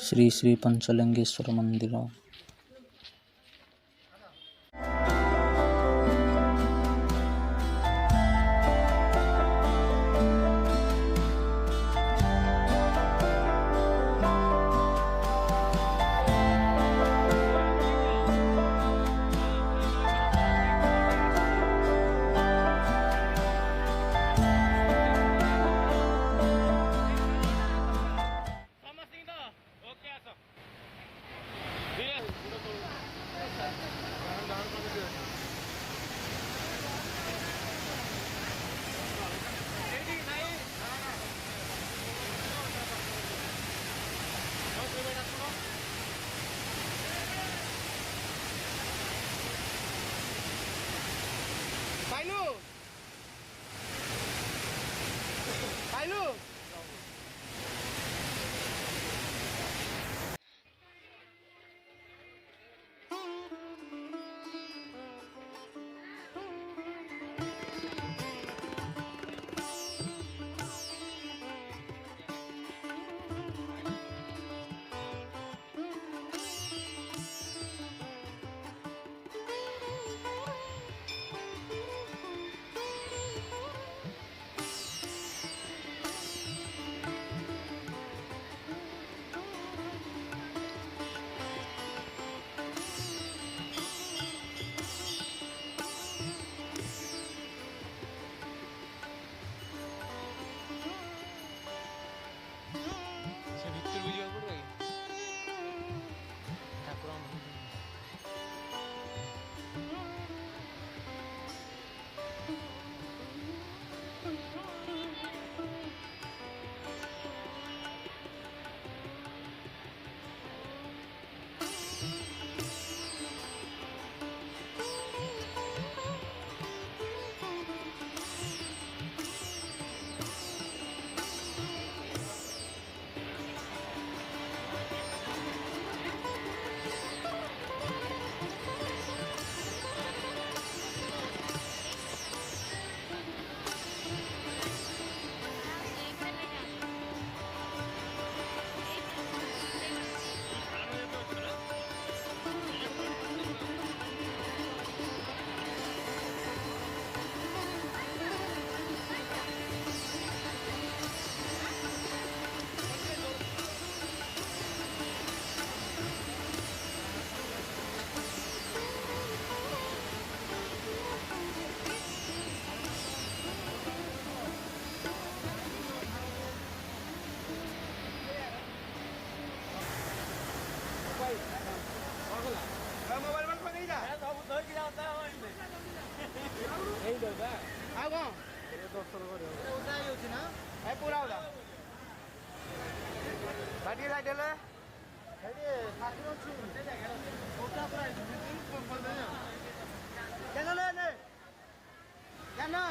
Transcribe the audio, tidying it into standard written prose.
श्री श्री पंचलिंगेश्वर मंदिर। मोबाइल बंद कर जा सब उधर की जाता है यही दरदा आ गो ये दोस्तों को उधर ही होची ना है पूरा उधर गाड़ी राइट ले गाड़ी साथी होची ओटा प्राइस बोल दे क्या ले ले क्या ना